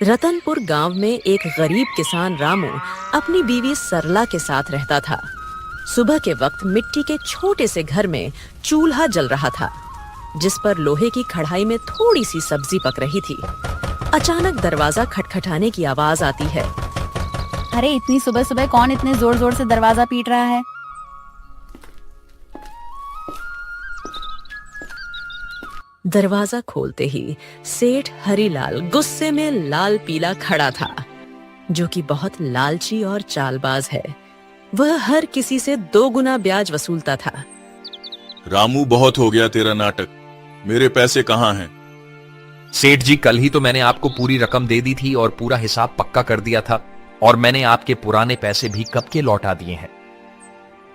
रतनपुर गांव में एक गरीब किसान रामू अपनी बीवी सरला के साथ रहता था। सुबह के वक्त मिट्टी के छोटे से घर में चूल्हा जल रहा था, जिस पर लोहे की कढ़ाई में थोड़ी सी सब्जी पक रही थी। अचानक दरवाजा खटखटाने की आवाज आती है। अरे इतनी सुबह सुबह कौन इतने जोर जोर से दरवाजा पीट रहा है? दरवाजा खोलते ही सेठ हरीलाल गुस्से में लाल पीला खड़ा था, जो कि बहुत लालची और चालबाज है। वह हर किसी से 2 गुना ब्याज वसूलता था। रामू, बहुत हो गया तेरा नाटक। मेरे पैसे कहाँ हैं? सेठ जी, कल ही तो मैंने आपको पूरी रकम दे दी थी और पूरा हिसाब पक्का कर दिया था, और मैंने आपके पुराने पैसे भी कब के लौटा दिए हैं।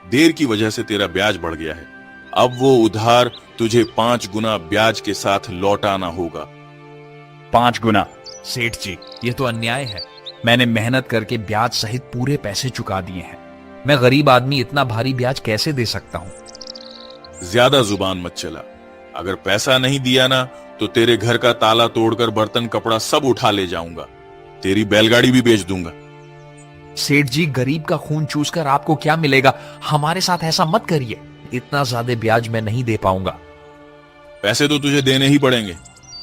देर की वजह से तेरा ब्याज बढ़ गया है। अब वो उधार तुझे 5 गुना ब्याज के साथ लौटाना होगा। 5 गुना? सेठ जी, ये तो अन्याय है। मैंने मेहनत करके ब्याज सहित पूरे पैसे चुका दिए हैं। मैं गरीब आदमी इतना भारी ब्याज कैसे दे सकता हूँ? ज्यादा जुबान मत चला। अगर पैसा नहीं दिया ना तो तेरे घर का ताला तोड़कर बर्तन कपड़ा सब उठा ले जाऊंगा। तेरी बैलगाड़ी भी बेच दूंगा। सेठ जी, गरीब का खून चूसकर आपको क्या मिलेगा? हमारे साथ ऐसा मत करिए। इतना ज्यादा ब्याज मैं नहीं दे पाऊंगा। पैसे तो तुझे देने ही पड़ेंगे।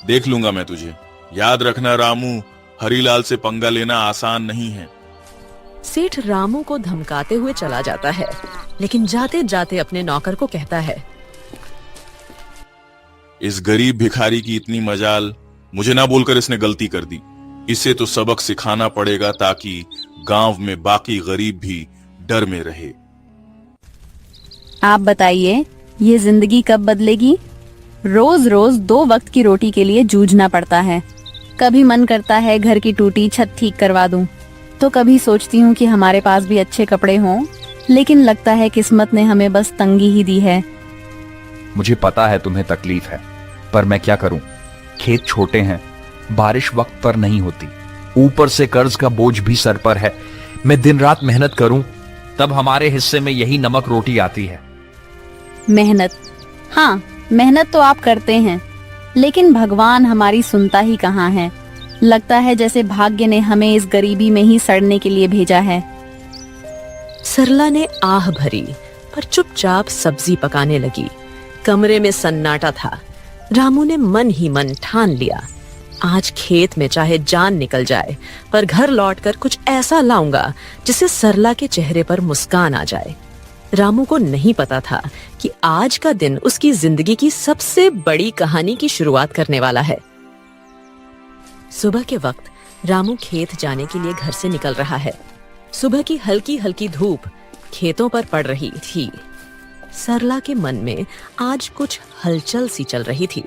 देख लूंगा मैं तुझे। याद रखना रामू, हरीलाल से पंगा लेना आसान नहीं है। सेठ रामू को धमकाते हुए चला जाता है, लेकिन जाते जाते अपने नौकर को कहता है, इस गरीब भिखारी की इतनी मजाल, मुझे ना बोलकर इसने गलती कर दी। इसे तो सबक सिखाना पड़ेगा ताकि गांव में बाकी गरीब भी डर में रहे। आप बताइए, ये जिंदगी कब बदलेगी? रोज रोज 2 वक्त की रोटी के लिए जूझना पड़ता है। कभी मन करता है घर की टूटी छत ठीक करवा दूं, तो कभी सोचती हूँ कि हमारे पास भी अच्छे कपड़े हों, लेकिन लगता है किस्मत ने हमें बस तंगी ही दी है। मुझे पता है तुम्हें तकलीफ है, पर मैं क्या करूं? खेत छोटे हैं, बारिश वक्त पर नहीं होती, ऊपर से कर्ज का बोझ भी सर पर है। मैं दिन रात मेहनत करूं, तब हमारे हिस्से में यही नमक रोटी आती है। मेहनत? हाँ, मेहनत तो आप करते हैं, लेकिन भगवान हमारी सुनता ही कहाँ है। लगता है जैसे भाग्य ने हमें इस गरीबी में ही सड़ने के लिए भेजा है। सरला ने आह भरी, पर चुपचाप सब्जी पकाने लगी। कमरे में सन्नाटा था। रामू ने मन ही मन ठान लिया, आज खेत में चाहे जान निकल जाए, पर घर लौटकर कुछ ऐसा लाऊंगा जिससे सरला के चेहरे पर मुस्कान आ जाए। रामू को नहीं पता था कि आज का दिन उसकी जिंदगी की सबसे बड़ी कहानी की शुरुआत करने वाला है। सुबह के वक्त रामू खेत जाने के लिए घर से निकल रहा है। सुबह की हल्की हल्की धूप खेतों पर पड़ रही थी। सरला के मन में आज कुछ हलचल सी चल रही थी।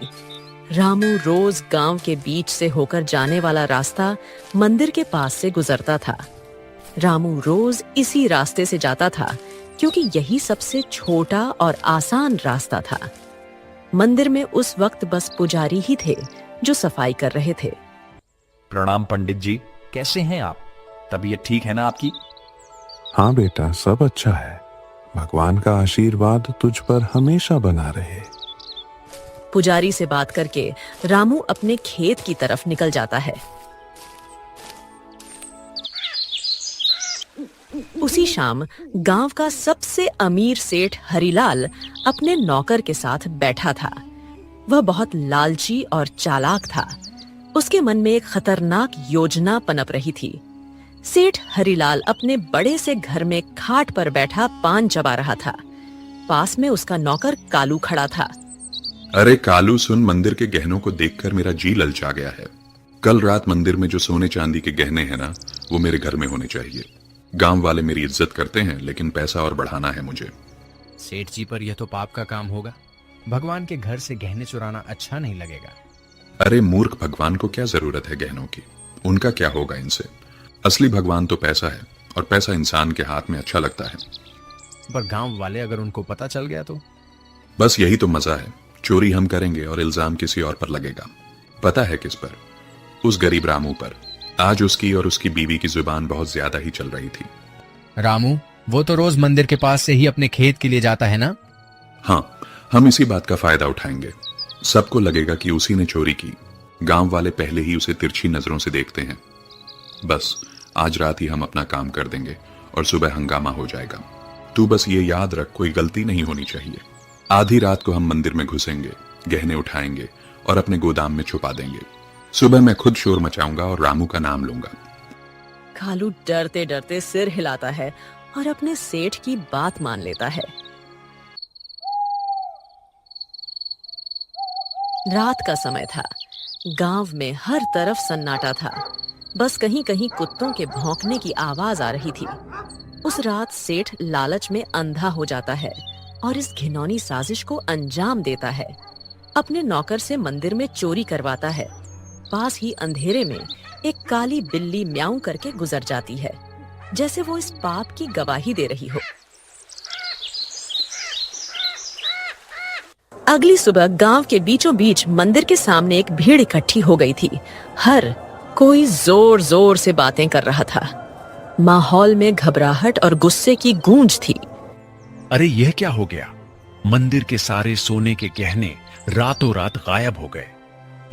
रामू रोज गांव के बीच से होकर जाने वाला रास्ता मंदिर के पास से गुजरता था। रामू रोज इसी रास्ते से जाता था, क्योंकि यही सबसे छोटा और आसान रास्ता था। मंदिर में उस वक्त बस पुजारी ही थे जो सफाई कर रहे थे। प्रणाम पंडित जी, कैसे हैं आप? तबीयत ठीक है ना आपकी? हाँ बेटा, सब अच्छा है। भगवान का आशीर्वाद तुझ पर हमेशा बना रहे। पुजारी से बात करके रामू अपने खेत की तरफ निकल जाता है। उसी शाम गांव का सबसे अमीर सेठ हरीलाल अपने नौकर के साथ बैठा था। वह बहुत लालची और चालाक था। उसके मन में एक खतरनाक योजना पनप रही थी। सेठ हरीलाल अपने बड़े से घर में खाट पर बैठा पान चबा रहा था। पास में उसका नौकर कालू खड़ा था। अरे कालू सुन, मंदिर के गहनों को देखकर मेरा जी ललचा गया है। कल रात मंदिर में जो सोने चांदी के गहने हैं ना, वो मेरे घर में होने चाहिए। गांव वाले मेरी इज्जत करते हैं, लेकिन पैसा और बढ़ाना है मुझे। सेठ जी, पर यह तो पाप का काम होगा। भगवान के घर से गहने चुराना अच्छा नहीं लगेगा। अरे मूर्ख, भगवान को क्या जरूरत है गहनों की? उनका क्या होगा इनसे? असली भगवान तो पैसा है, और पैसा इंसान के हाथ में अच्छा लगता है। पर गांव वाले अगर उनको पता चल गया तो? बस यही तो मजा है। चोरी हम करेंगे और इल्जाम किसी और पर लगेगा। पता है किस पर? उस गरीब रामू पर। आज उसकी और उसकी बीवी की जुबान बहुत ज्यादा ही चल रही थी। रामू, वो तो रोज मंदिर के पास से ही अपने खेत के लिए जाता है ना? हाँ, हम इसी बात का फायदा उठाएंगे। सबको लगेगा कि उसी ने चोरी की, गांव वाले पहले ही उसे तिरछी नजरों से देखते हैं। बस आज रात ही हम अपना काम कर देंगे और सुबह हंगामा हो जाएगा। तू बस ये याद रख, कोई गलती नहीं होनी चाहिए। आधी रात को हम मंदिर में घुसेंगे, गहने उठाएंगे और अपने गोदाम में छुपा देंगे। सुबह मैं खुद शोर मचाऊंगा और रामू का नाम लूंगा। कालू डरते डरते सिर हिलाता है और अपने सेठ की बात मान लेता है। रात का समय था। गांव में हर तरफ सन्नाटा था। बस कहीं कहीं कुत्तों के भौंकने की आवाज आ रही थी। उस रात सेठ लालच में अंधा हो जाता है और इस घिनौनी साजिश को अंजाम देता है। अपने नौकर से मंदिर में चोरी करवाता है। पास ही अंधेरे में एक काली बिल्ली म्याऊं करके गुजर जाती है, जैसे वो इस पाप की गवाही दे रही हो। अगली सुबह गांव के बीचों बीच मंदिर के सामने एक भीड़ इकट्ठी हो गई थी। हर कोई जोर जोर से बातें कर रहा था। माहौल में घबराहट और गुस्से की गूंज थी। अरे यह क्या हो गया? मंदिर के सारे सोने के गहने रातों रात गायब हो गए।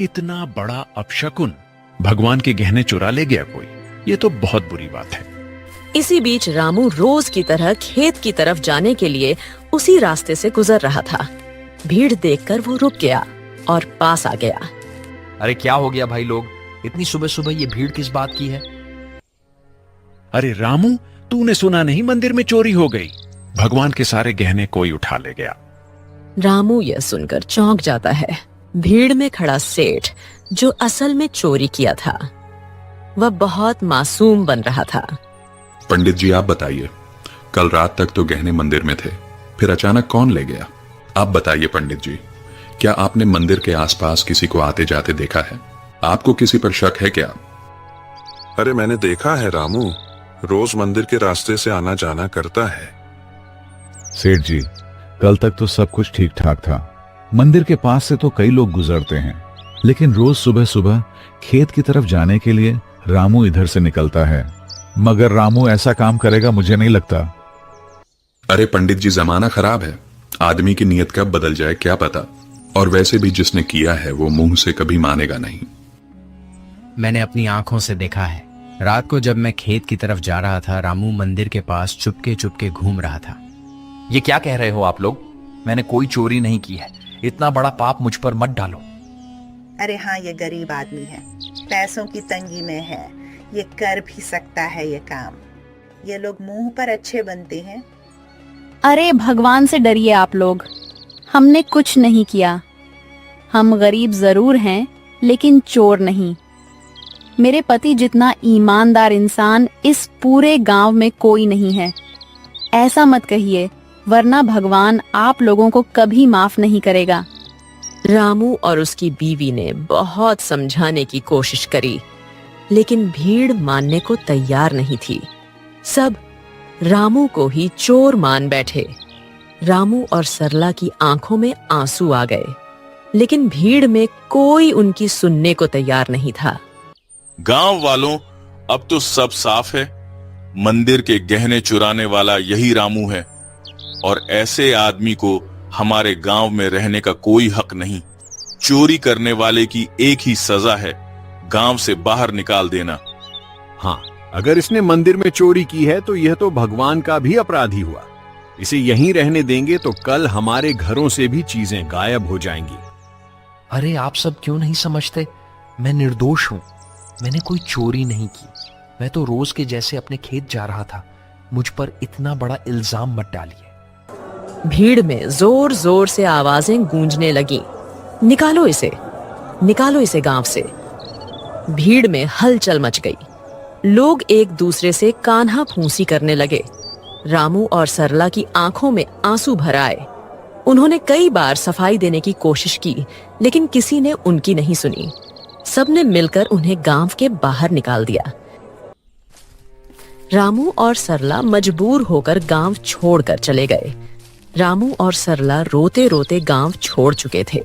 इतना बड़ा अपशकुन, भगवान के गहने चुरा ले गया कोई। ये तो बहुत बुरी बात है। इसी बीच रामू रोज की तरह खेत की तरफ जाने के लिए उसी रास्ते से गुजर रहा था। भीड़ देखकर वो रुक गया और पास आ गया। अरे क्या हो गया भाई लोग, इतनी सुबह सुबह ये भीड़ किस बात की है? अरे रामू, तूने सुना नहीं, मंदिर में चोरी हो गई। भगवान के सारे गहने कोई उठा ले गया। रामू यह सुनकर चौंक जाता है। भीड़ में खड़ा सेठ, जो असल में चोरी किया था, वह बहुत मासूम बन रहा था। पंडित जी आप बताइए, कल रात तक तो गहने मंदिर में थे, फिर अचानक कौन ले गया? आप बताइए पंडित जी, क्या आपने मंदिर के आसपास किसी को आते जाते देखा है? आपको किसी पर शक है क्या? अरे मैंने देखा है रामू, रोज मंदिर के रास्ते से आना जाना करता है। सेठ जी, कल तक तो सब कुछ ठीक ठाक था। मंदिर के पास से तो कई लोग गुजरते हैं, लेकिन रोज सुबह सुबह खेत की तरफ जाने के लिए रामू इधर से निकलता है। मगर रामू ऐसा काम करेगा मुझे नहीं लगता। अरे पंडित जी, जमाना खराब है, आदमी की नीयत कब बदल जाए क्या पता। और वैसे भी जिसने किया है वो मुंह से कभी मानेगा नहीं। मैंने अपनी आंखों से देखा है। रात को जब मैं खेत की तरफ जा रहा था, रामू मंदिर के पास चुपके चुपके घूम रहा था। ये क्या कह रहे हो आप लोग? मैंने कोई चोरी नहीं की है। इतना बड़ा पाप मुझ पर मत डालो। अरे हाँ, ये गरीब आदमी है, पैसों की तंगी में है, ये कर भी सकता है ये काम। ये लोग मुंह पर अच्छे बनते हैं। अरे भगवान से डरिए आप लोग, हमने कुछ नहीं किया। हम गरीब जरूर हैं, लेकिन चोर नहीं। मेरे पति जितना ईमानदार इंसान इस पूरे गांव में कोई नहीं है। ऐसा मत कहिए, वरना भगवान आप लोगों को कभी माफ नहीं करेगा। रामू और उसकी बीवी ने बहुत समझाने की कोशिश करी, लेकिन भीड़ मानने को तैयार नहीं थी। सब रामू को ही चोर मान बैठे। रामू और सरला की आंखों में आंसू आ गए, लेकिन भीड़ में कोई उनकी सुनने को तैयार नहीं था। गांव वालों, अब तो सब साफ है। मंदिर के गहने चुराने वाला यही रामू है और ऐसे आदमी को हमारे गांव में रहने का कोई हक नहीं। चोरी करने वाले की एक ही सजा है, गांव से बाहर निकाल देना। हाँ, अगर इसने मंदिर में चोरी की है तो यह तो भगवान का भी अपराधी हुआ। इसे यहीं रहने देंगे तो कल हमारे घरों से भी चीजें गायब हो जाएंगी। अरे आप सब क्यों नहीं समझते? मैं निर्दोष हूं। मैंने कोई चोरी नहीं की। मैं तो रोज के जैसे अपने खेत जा रहा था। मुझ पर इतना बड़ा इल्जाम मत डालिए। भीड़ में जोर जोर से आवाजें गूंजने लगी, निकालो इसे गांव से। भीड़ में हलचल मच गई। लोग एक दूसरे से कान्हा फूंसी करने लगे। रामू और सरला की आंखों में आंसू भर आए। उन्होंने कई बार सफाई देने की कोशिश की, लेकिन किसी ने उनकी नहीं सुनी। सबने मिलकर उन्हें गांव के बाहर निकाल दिया। रामू और सरला मजबूर होकर गांव छोड़कर चले गए। रामू और सरला रोते रोते गांव छोड़ चुके थे।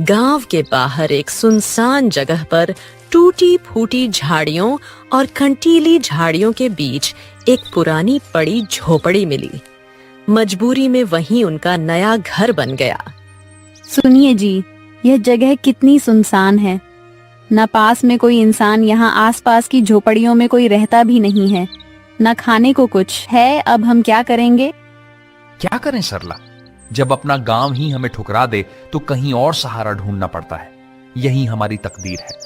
गांव के बाहर एक सुनसान जगह पर टूटी फूटी झाड़ियों और कंटीली झाड़ियों के बीच एक पुरानी पड़ी झोपड़ी मिली। मजबूरी में वहीं उनका नया घर बन गया। सुनिए जी, यह जगह कितनी सुनसान है। न पास में कोई इंसान, यहाँ आसपास की झोपड़ियों में कोई रहता भी नहीं है। न खाने को कुछ है। अब हम क्या करेंगे? क्या करें सरला, जब अपना गांव ही हमें ठुकरा दे तो कहीं और सहारा ढूंढना पड़ता है। यही हमारी तकदीर है।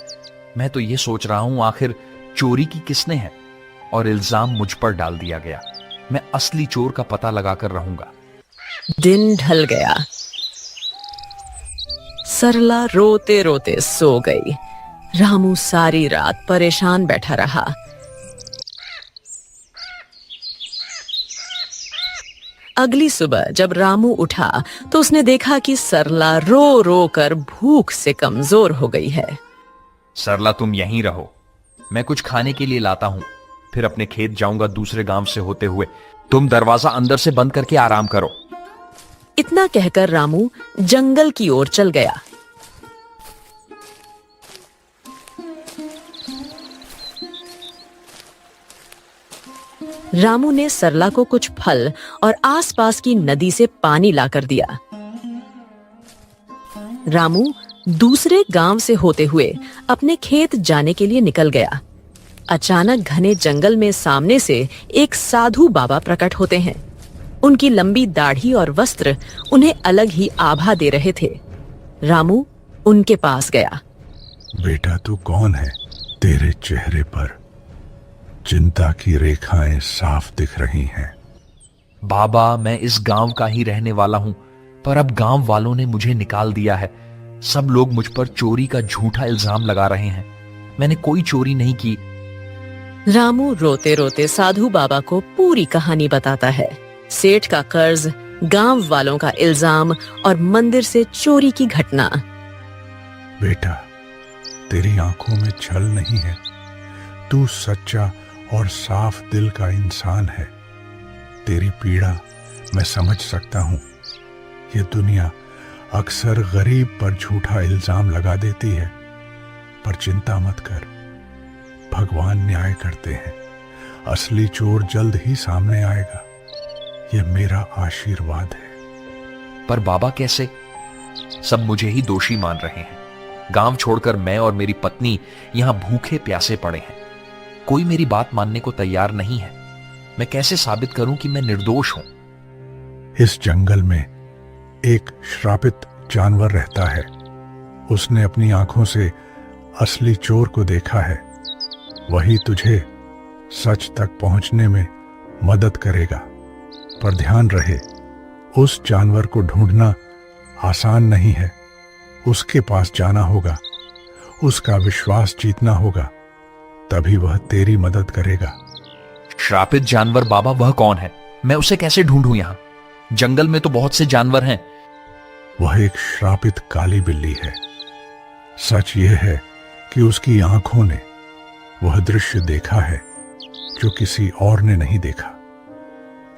मैं तो ये सोच रहा हूं आखिर चोरी की किसने है, और इल्जाम मुझ पर डाल दिया गया। मैं असली चोर का पता लगाकर रहूंगा। दिन ढल गया। सरला रोते रोते सो गई। रामू सारी रात परेशान बैठा रहा। अगली सुबह जब रामू उठा तो उसने देखा कि सरला रो रो कर भूख से कमजोर हो गई है। सरला, तुम यहीं रहो, मैं कुछ खाने के लिए लाता हूं, फिर अपने खेत जाऊंगा दूसरे गांव से होते हुए। तुम दरवाजा अंदर से बंद करके आराम करो। इतना कहकर रामू जंगल की ओर चल गया। रामू ने सरला को कुछ फल और आसपास की नदी से पानी लाकर दिया। रामू दूसरे गांव से होते हुए अपने खेत जाने के लिए निकल गया। अचानक घने जंगल में सामने से एक साधु बाबा प्रकट होते हैं। उनकी लंबी दाढ़ी और वस्त्र उन्हें अलग ही आभा दे रहे थे। रामू उनके पास गया। बेटा, तू कौन है? तेरे चेहरे पर चिंता की रेखाएं साफ दिख रही हैं। बाबा, मैं इस गांव का ही रहने वाला हूं, पर अब गांव वालों ने मुझे निकाल दिया है। सब लोग मुझ पर चोरी का झूठा इल्जाम लगा रहे हैं। मैंने कोई चोरी नहीं की। रामू रोते रोते साधु बाबा को पूरी कहानी बताता है। सेठ का कर्ज, गांव वालों का इल्जाम और मंदिर से चोरी की घटना। बेटा, तेरी आंखों में छल नहीं है। तू सच्चा और साफ दिल का इंसान है। तेरी पीड़ा मैं समझ सकता हूं। ये दुनिया अक्सर गरीब पर झूठा इल्जाम लगा देती है, पर चिंता मत कर, भगवान न्याय करते हैं। असली चोर जल्द ही सामने आएगा। ये मेरा आशीर्वाद है। पर बाबा, कैसे? सब मुझे ही दोषी मान रहे हैं। गांव छोड़कर मैं और मेरी पत्नी यहां भूखे प्यासे पड़े हैं। कोई मेरी बात मानने को तैयार नहीं है। मैं कैसे साबित करूं कि मैं निर्दोष हूं? इस जंगल में एक श्रापित जानवर रहता है। उसने अपनी आंखों से असली चोर को देखा है। वही तुझे सच तक पहुंचने में मदद करेगा। पर ध्यान रहे, उस जानवर को ढूंढना आसान नहीं है। उसके पास जाना होगा, उसका विश्वास जीतना होगा, तभी वह तेरी मदद करेगा। श्रापित जानवर बाबा, वह कौन है? मैं उसे कैसे ढूंढूं? यहां जंगल में तो बहुत से जानवर हैं। वह एक श्रापित काली बिल्ली है। सच यह है कि उसकी आंखों ने वह दृश्य देखा है जो किसी और ने नहीं देखा।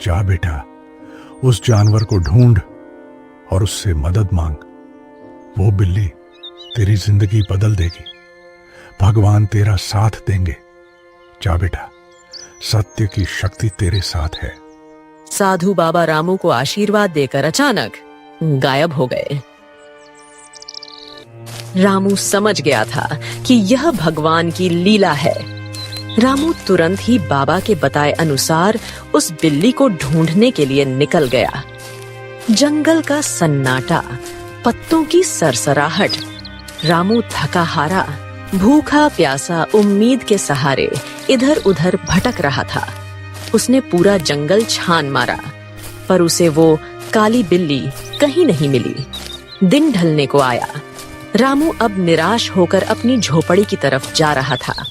जा बेटा, उस जानवर को ढूंढ और उससे मदद मांग। वो बिल्ली तेरी जिंदगी बदल देगी। भगवान तेरा साथ देंगे। जा बेटा, सत्य की शक्ति तेरे साथ है। साधु बाबा रामू को आशीर्वाद देकर अचानक गायब हो गए। रामू समझ गया था कि यह भगवान की लीला है। रामू तुरंत ही बाबा के बताए अनुसार उस बिल्ली को ढूंढने के लिए निकल गया। जंगल का सन्नाटा, पत्तों की सरसराहट। रामू थका हारा, भूखा प्यासा, उम्मीद के सहारे इधर उधर भटक रहा था। उसने पूरा जंगल छान मारा, पर उसे वो काली बिल्ली कहीं नहीं मिली। दिन ढलने को आया। रामू अब निराश होकर अपनी झोपड़ी की तरफ जा रहा था।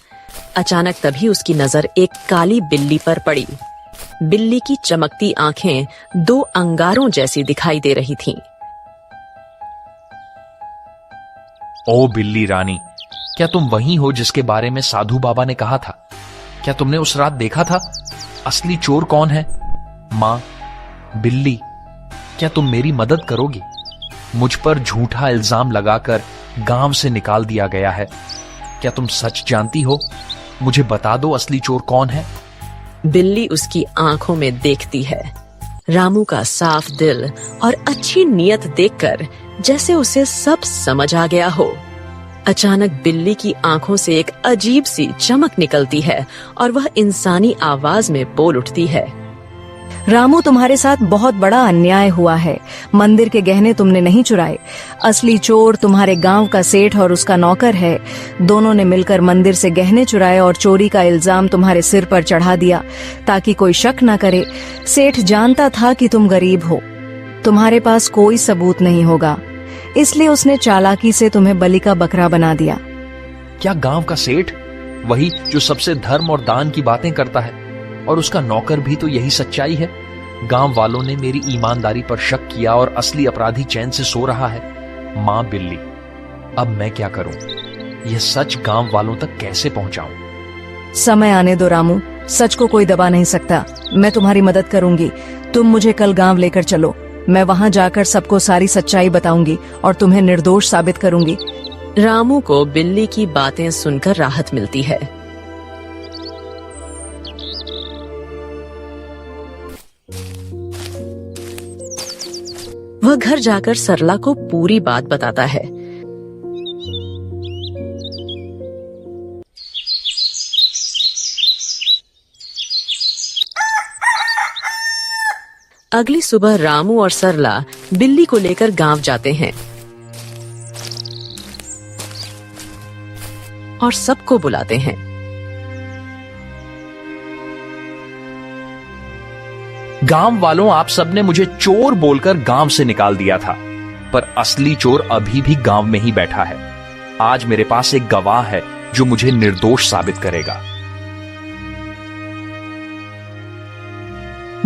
अचानक तभी उसकी नजर एक काली बिल्ली पर पड़ी। बिल्ली की चमकती आंखें दो अंगारों जैसी दिखाई दे रही थीं। ओ बिल्ली रानी, क्या तुम वही हो जिसके बारे में साधु बाबा ने कहा था? क्या तुमने उस रात देखा था? असली चोर कौन है? माँ, बिल्ली, क्या तुम मेरी मदद करोगी? मुझ पर झूठा इल्जाम लगाकर गांव से निकाल दिया गया है। क्या तुम सच जानती हो? मुझे बता दो, असली चोर कौन है? बिल्ली उसकी आंखों में देखती है। रामू का साफ दिल और अच्छी नीयत देखकर जैसे उसे सब समझ आ गया हो। अचानक बिल्ली की आंखों से एक अजीब सी चमक निकलती है और वह इंसानी आवाज में बोल उठती है। रामू, तुम्हारे साथ बहुत बड़ा अन्याय हुआ है। मंदिर के गहने तुमने नहीं चुराए। असली चोर तुम्हारे गांव का सेठ और उसका नौकर है। दोनों ने मिलकर मंदिर से गहने चुराए और चोरी का इल्जाम तुम्हारे सिर पर चढ़ा दिया ताकि कोई शक न करे। सेठ जानता था कि तुम गरीब हो, तुम्हारे पास कोई सबूत नहीं होगा, इसलिए उसने चालाकी से तुम्हें बलि का बकरा बना दिया। क्या गांव का सेठ, वही जो सबसे धर्म और दान की बातें करता है, और उसका नौकर भी तो यही सच्चाई है? गांव वालों ने मेरी ईमानदारी पर शक किया और असली अपराधी चैन से सो रहा है। मां बिल्ली, अब मैं क्या करूं? यह सच गांव वालों तक कैसे पहुंचाऊं? समय आने दो रामू, सच को कोई दबा नहीं सकता। मैं तुम्हारी मदद करूंगी। तुम मुझे कल गांव लेकर चलो। मैं वहां जाकर सबको सारी सच्चाई बताऊंगी और तुम्हें निर्दोष साबित करूंगी। रामू को बिल्ली की बातें सुनकर राहत मिलती है। वह घर जाकर सरला को पूरी बात बताता है। अगली सुबह रामू और सरला बिल्ली को लेकर गांव जाते हैं और सबको बुलाते हैं। गांव वालों, आप सबने मुझे चोर बोलकर गांव से निकाल दिया था, पर असली चोर अभी भी गांव में ही बैठा है। आज मेरे पास एक गवाह है जो मुझे निर्दोष साबित करेगा।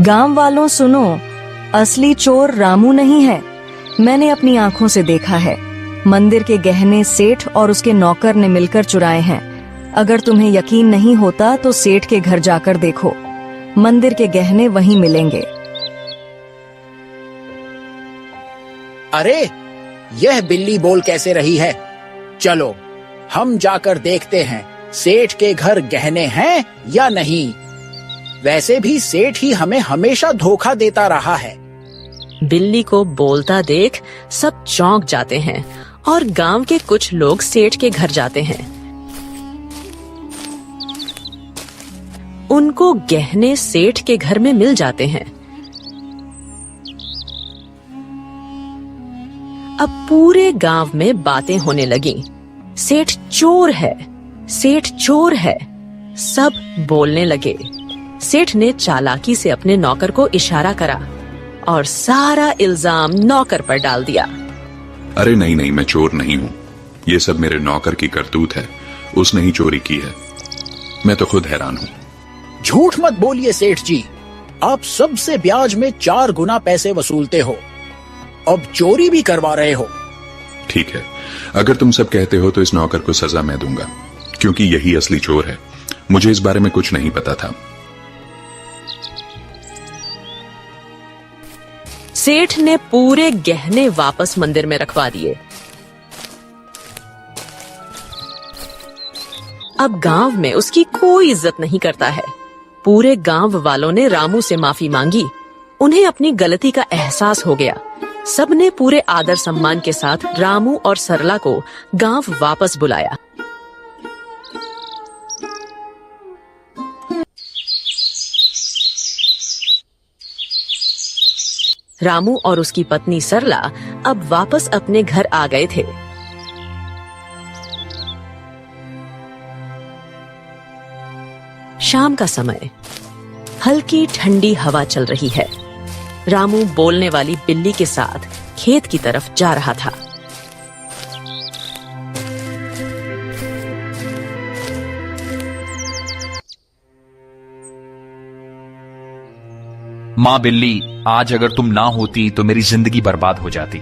गांव वालों सुनो, असली चोर रामू नहीं है। मैंने अपनी आंखों से देखा है। मंदिर के गहने सेठ और उसके नौकर ने मिलकर चुराए हैं। अगर तुम्हें यकीन नहीं होता तो सेठ के घर जाकर देखो, मंदिर के गहने वहीं मिलेंगे। अरे, यह बिल्ली बोल कैसे रही है? चलो हम जाकर देखते हैं सेठ के घर गहने हैं या नहीं। वैसे भी सेठ ही हमें हमेशा धोखा देता रहा है। बिल्ली को बोलता देख सब चौंक जाते हैं और गांव के कुछ लोग सेठ के घर जाते हैं। उनको गहने सेठ के घर में मिल जाते हैं। अब पूरे गांव में बातें होने लगी। सेठ चोर है, सेठ चोर है। सब बोलने लगे। सेठ ने चालाकी से अपने नौकर को इशारा करा और सारा इल्जाम नौकर पर डाल दिया। अरे नहीं नहीं, मैं चोर नहीं हूँ। ये सब मेरे नौकर की करतूत है। उसने ही चोरी की है। मैं तो खुद हैरान हूँ। झूठ मत बोलिए सेठ जी, आप सबसे ब्याज में 4 गुना पैसे वसूलते हो, अब चोरी भी करवा रहे हो। ठीक है, अगर तुम सब कहते हो तो इस नौकर को सजा मैं दूंगा, क्योंकि यही असली चोर है। मुझे इस बारे में कुछ नहीं पता था। सेठ ने पूरे गहने वापस मंदिर में रखवा दिए। अब गांव में उसकी कोई इज्जत नहीं करता है। पूरे गांव वालों ने रामू से माफी मांगी। उन्हें अपनी गलती का एहसास हो गया। सबने पूरे आदर सम्मान के साथ रामू और सरला को गांव वापस बुलाया। रामू और उसकी पत्नी सरला अब वापस अपने घर आ गए थे। शाम का समय, हल्की ठंडी हवा चल रही है। रामू बोलने वाली बिल्ली के साथ खेत की तरफ जा रहा था। मां बिल्ली, आज अगर तुम ना होती तो मेरी जिंदगी बर्बाद हो जाती।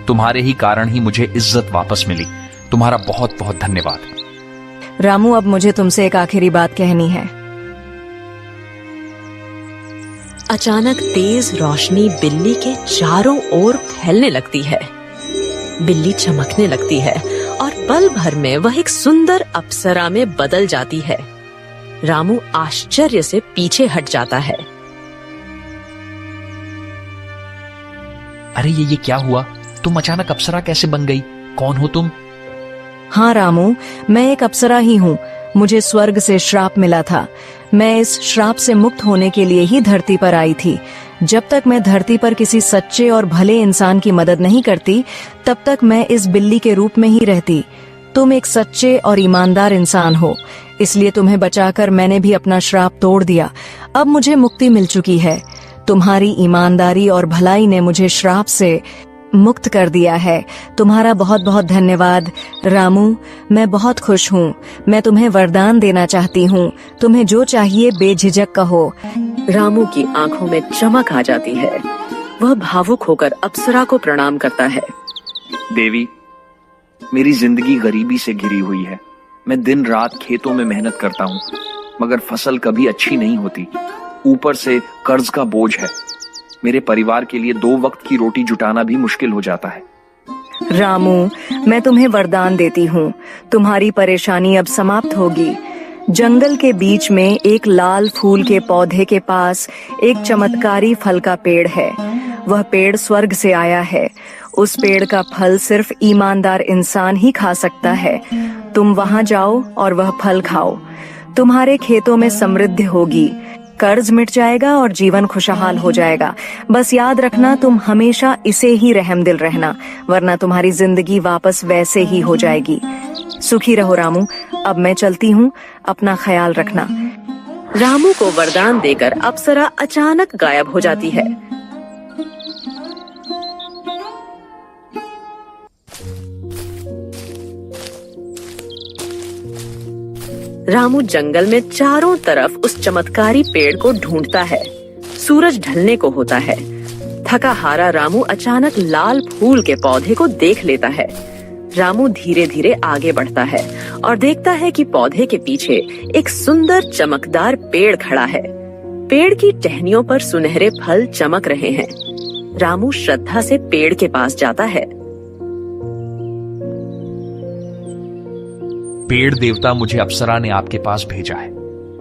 तुम्हारे ही कारण ही मुझे इज्जत वापस मिली। तुम्हारा बहुत बहुत धन्यवाद। रामू, अब मुझे तुमसे एक आखिरी बात कहनी है। अचानक तेज रोशनी बिल्ली के चारों ओर फैलने लगती है। बिल्ली चमकने लगती है और पल भर में वह एक सुंदर अप्सरा में बदल जाती है। रामू आश्चर्य से पीछे हट जाता है। अरे ये क्या हुआ? तुम अचानक अप्सरा कैसे बन गई? कौन हो तुम? हाँ रामू, मैं एक अप्सरा ही हूँ। मुझे स्वर्ग से श्राप मिला था। मैं इस श्राप से मुक्त होने के लिए ही धरती पर आई थी। जब तक मैं धरती पर किसी सच्चे और भले इंसान की मदद नहीं करती, तब तक मैं इस बिल्ली के रूप में ही रहती। तुम एक सच्चे और ईमानदार इंसान हो, इसलिए तुम्हें बचाकर मैंने भी अपना श्राप तोड़ दिया। अब मुझे मुक्ति मिल चुकी है। तुम्हारी ईमानदारी और भलाई ने मुझे श्राप से मुक्त कर दिया है। तुम्हारा बहुत बहुत धन्यवाद रामू। मैं बहुत खुश हूँ। मैं तुम्हें वरदान देना चाहती हूँ। तुम्हें जो चाहिए बेझिझक कहो। रामू की आंखों में चमक आ जाती है। वह भावुक होकर अप्सरा को प्रणाम करता है। देवी, मेरी जिंदगी गरीबी से घिरी हुई है। मैं दिन रात खेतों में मेहनत करता हूँ, मगर फसल कभी अच्छी नहीं होती। ऊपर से कर्ज का बोझ है। मेरे परिवार के लिए 2 वक्त की रोटी जुटाना भी मुश्किल हो जाता है। रामू, मैं तुम्हें वरदान देती हूँ। तुम्हारी परेशानी अब समाप्त होगी। जंगल के बीच में एक लाल फूल के पौधे के पास एक चमत्कारी फल का पेड़ है। वह पेड़ स्वर्ग से आया है। उस पेड़ का फल सिर्फ ईमानदार इंसान ही खा सकता है। तुम वहां जाओ और वह फल खाओ। तुम्हारे खेतों में समृद्धि होगी, कर्ज मिट जाएगा और जीवन खुशहाल हो जाएगा। बस याद रखना, तुम हमेशा इसे ही रहमदिल रहना, वरना तुम्हारी जिंदगी वापस वैसे ही हो जाएगी। सुखी रहो रामू। अब मैं चलती हूँ, अपना ख्याल रखना। रामू को वरदान देकर अप्सरा अचानक गायब हो जाती है। रामू जंगल में चारों तरफ उस चमत्कारी पेड़ को ढूंढता है। सूरज ढलने को होता है। थका हारा रामू अचानक लाल फूल के पौधे को देख लेता है। रामू धीरे धीरे आगे बढ़ता है और देखता है कि पौधे के पीछे एक सुंदर चमकदार पेड़ खड़ा है। पेड़ की टहनियों पर सुनहरे फल चमक रहे हैं। रामू श्रद्धा से पेड़ के पास जाता है। पेड़ देवता, मुझे अप्सरा ने आपके पास भेजा है।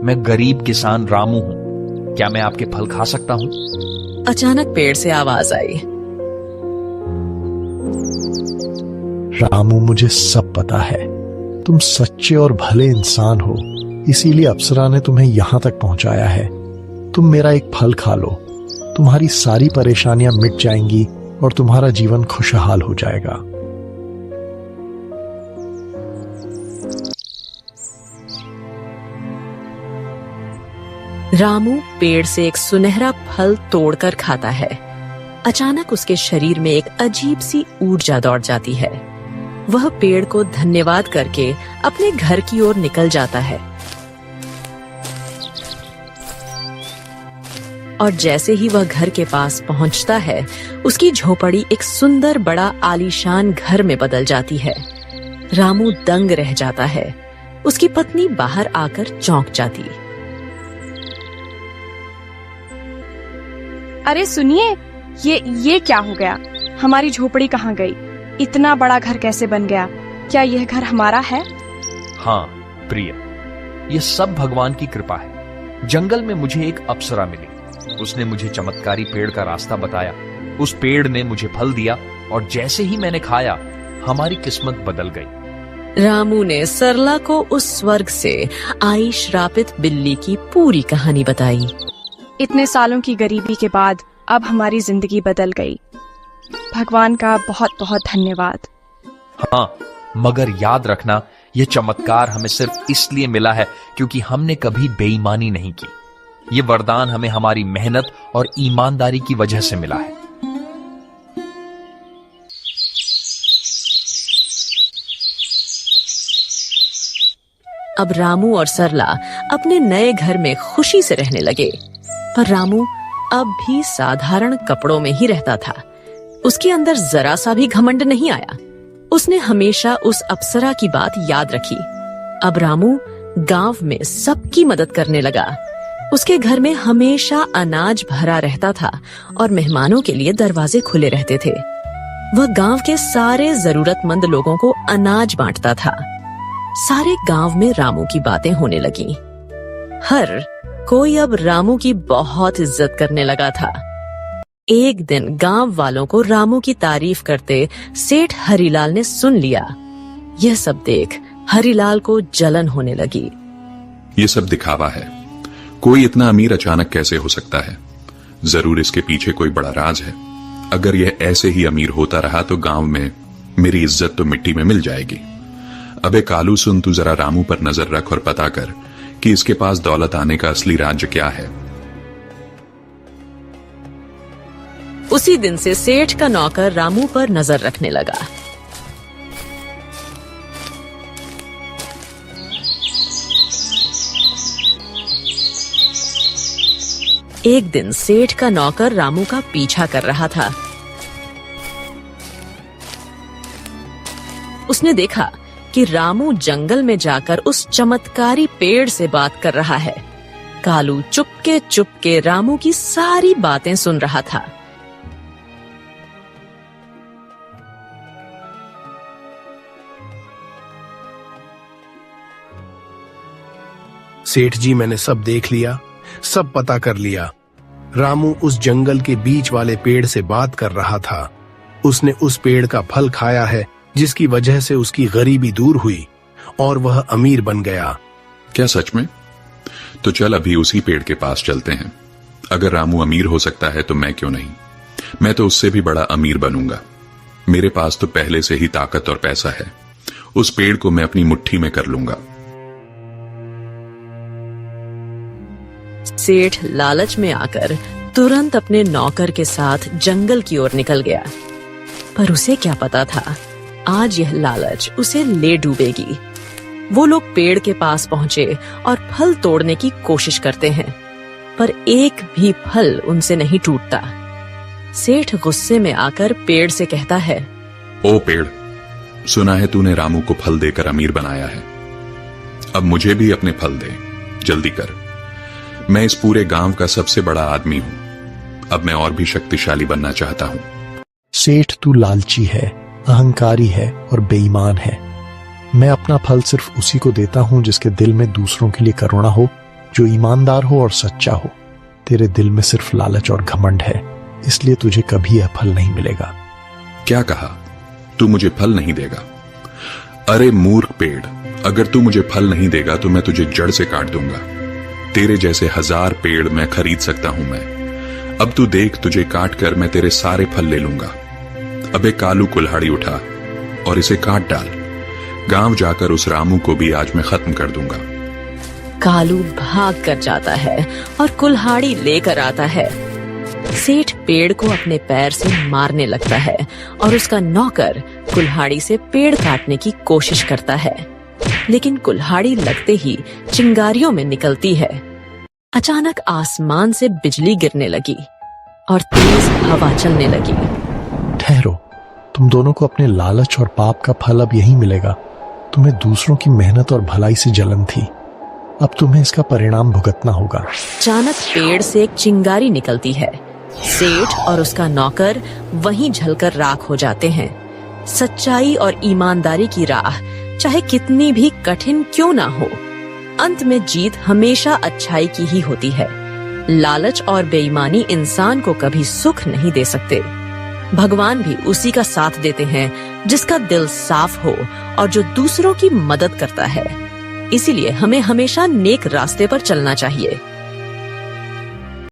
मैं गरीब किसान रामू हूँ। क्या मैं आपके फल खा सकता हूँ? अचानक पेड़ से आवाज आई। रामू, मुझे सब पता है। तुम सच्चे और भले इंसान हो, इसीलिए अप्सरा ने तुम्हें यहां तक पहुंचाया है। तुम मेरा एक फल खा लो, तुम्हारी सारी परेशानियां मिट जाएंगी और तुम्हारा जीवन खुशहाल हो जाएगा। रामू पेड़ से एक सुनहरा फल तोड़कर खाता है। अचानक उसके शरीर में एक अजीब सी ऊर्जा दौड़ जाती है। वह पेड़ को धन्यवाद करके अपने घर की ओर निकल जाता है। और जैसे ही वह घर के पास पहुंचता है, उसकी झोपड़ी एक सुंदर बड़ा आलीशान घर में बदल जाती है। रामू दंग रह जाता है। उसकी पत्नी बाहर आकर चौंक जाती। अरे सुनिए, ये क्या हो गया? हमारी झोपड़ी कहाँ गई? इतना बड़ा घर कैसे बन गया? क्या यह घर हमारा है? हाँ प्रिय, ये सब भगवान की कृपा है। जंगल में मुझे एक अप्सरा मिली। उसने मुझे चमत्कारी पेड़ का रास्ता बताया। उस पेड़ ने मुझे फल दिया और जैसे ही मैंने खाया, हमारी किस्मत बदल गई। रामू ने सरला को उस स्वर्ग से आई श्रापित बिल्ली की पूरी कहानी बताई। इतने सालों की गरीबी के बाद अब हमारी जिंदगी बदल गई। भगवान का बहुत बहुत धन्यवाद। हाँ, मगर याद रखना, यह चमत्कार हमें सिर्फ इसलिए मिला है क्योंकि हमने कभी बेईमानी नहीं की। ये वरदान हमें हमारी मेहनत और ईमानदारी की वजह से मिला है। अब रामू और सरला अपने नए घर में खुशी से रहने लगे। पर रामू अब भी साधारण कपड़ों में ही रहता था। उसके अंदर जरा सा भी घमंड नहीं आया। उसने हमेशा उस अप्सरा की बात याद रखी। अब रामू गांव में सबकी मदद करने लगा। उसके घर में हमेशा अनाज भरा रहता था और मेहमानों के लिए दरवाजे खुले रहते थे। वह गांव के सारे जरूरतमंद लोगों को अनाज बांटता था। सारे गांव में रामू की बातें होने लगी। हर कोई अब रामू की बहुत इज्जत करने लगा था। एक दिन गांव वालों को रामू की तारीफ करते सेठ हरिलाल ने सुन लिया। यह सब देख हरिलाल को जलन होने लगी। ये सब दिखावा है। कोई इतना अमीर अचानक कैसे हो सकता है? जरूर इसके पीछे कोई बड़ा राज है। अगर यह ऐसे ही अमीर होता रहा तो गांव में मेरी इज्जत तो मिट्टी में मिल जाएगी। अबे कालू सुन, तू जरा रामू पर नजर रख और पता कर कि इसके पास दौलत आने का असली राज क्या है। उसी दिन से सेठ का नौकर रामू पर नजर रखने लगा। एक दिन सेठ का नौकर रामू का पीछा कर रहा था। उसने देखा कि रामू जंगल में जाकर उस चमत्कारी पेड़ से बात कर रहा है। कालू चुपके चुपके रामू की सारी बातें सुन रहा था। सेठ जी, मैंने सब देख लिया, सब पता कर लिया। रामू उस जंगल के बीच वाले पेड़ से बात कर रहा था। उसने उस पेड़ का फल खाया है जिसकी वजह से उसकी गरीबी दूर हुई और वह अमीर बन गया। क्या सच में? तो चल अभी उसी पेड़ के पास चलते हैं। अगर रामू अमीर हो सकता है तो मैं क्यों नहीं? मैं तो उससे भी बड़ा अमीर बनूंगा। मेरे पास तो पहले से ही ताकत और पैसा है। उस पेड़ को मैं अपनी मुट्ठी में कर लूंगा। सेठ लालच में आकर तुरंत अपने नौकर के साथ जंगल की ओर निकल गया। पर उसे क्या पता था, आज यह लालच उसे ले डूबेगी। वो लोग पेड़ के पास पहुंचे और फल तोड़ने की कोशिश करते हैं, पर एक भी फल उनसे नहीं टूटता। सेठ गुस्से में आकर पेड़ से कहता है, ओ पेड़, सुना है तूने रामू को फल देकर अमीर बनाया है। अब मुझे भी अपने फल दे, जल्दी कर। मैं इस पूरे गांव का सबसे बड़ा आदमी हूं। अब मैं और भी शक्तिशाली बनना चाहता हूं। सेठ, तू लालची है, अहंकारी है और बेईमान है। मैं अपना फल सिर्फ उसी को देता हूं जिसके दिल में दूसरों के लिए करुणा हो, जो ईमानदार हो और सच्चा हो। तेरे दिल में सिर्फ लालच और घमंड है, इसलिए तुझे कभी यह फल नहीं मिलेगा। क्या कहा? तू मुझे फल नहीं देगा? अरे मूर्ख पेड़, अगर तू मुझे फल नहीं देगा तो मैं तुझे जड़ से काट दूंगा। तेरे जैसे 1000 पेड़ मैं खरीद सकता हूं मैं। अब तू देख, तुझे काट कर मैं तेरे सारे फल ले लूंगा। अबे कालू, कुल्हाड़ी उठा और इसे काट डाल। गांव जाकर उस रामू को भी आज मैं खत्म कर दूंगा। कालू भाग कर जाता है और कुल्हाड़ी लेकर आता है। सेठ पेड़ को अपने पैर से मारने लगता है और उसका नौकर कुल्हाड़ी से पेड़ काटने की कोशिश करता है, लेकिन कुल्हाड़ी लगते ही चिंगारियों में निकलती है। अचानक आसमान से बिजली गिरने लगी और तेज हवा चलने लगी। ठहरो, तुम दोनों को अपने लालच और पाप का फल अब यही मिलेगा। तुम्हें दूसरों की मेहनत और भलाई से जलन थी, अब तुम्हें इसका परिणाम भुगतना होगा। अचानक पेड़ से एक चिंगारी निकलती है। सेठ और उसका नौकर वहीं जलकर राख हो जाते हैं। सच्चाई और ईमानदारी की राह चाहे कितनी भी कठिन क्यों ना हो, अंत में जीत हमेशा अच्छाई की ही होती है। लालच और बेईमानी इंसान को कभी सुख नहीं दे सकते। भगवान भी उसी का साथ देते हैं जिसका दिल साफ हो और जो दूसरों की मदद करता है। इसीलिए हमें हमेशा नेक रास्ते पर चलना चाहिए।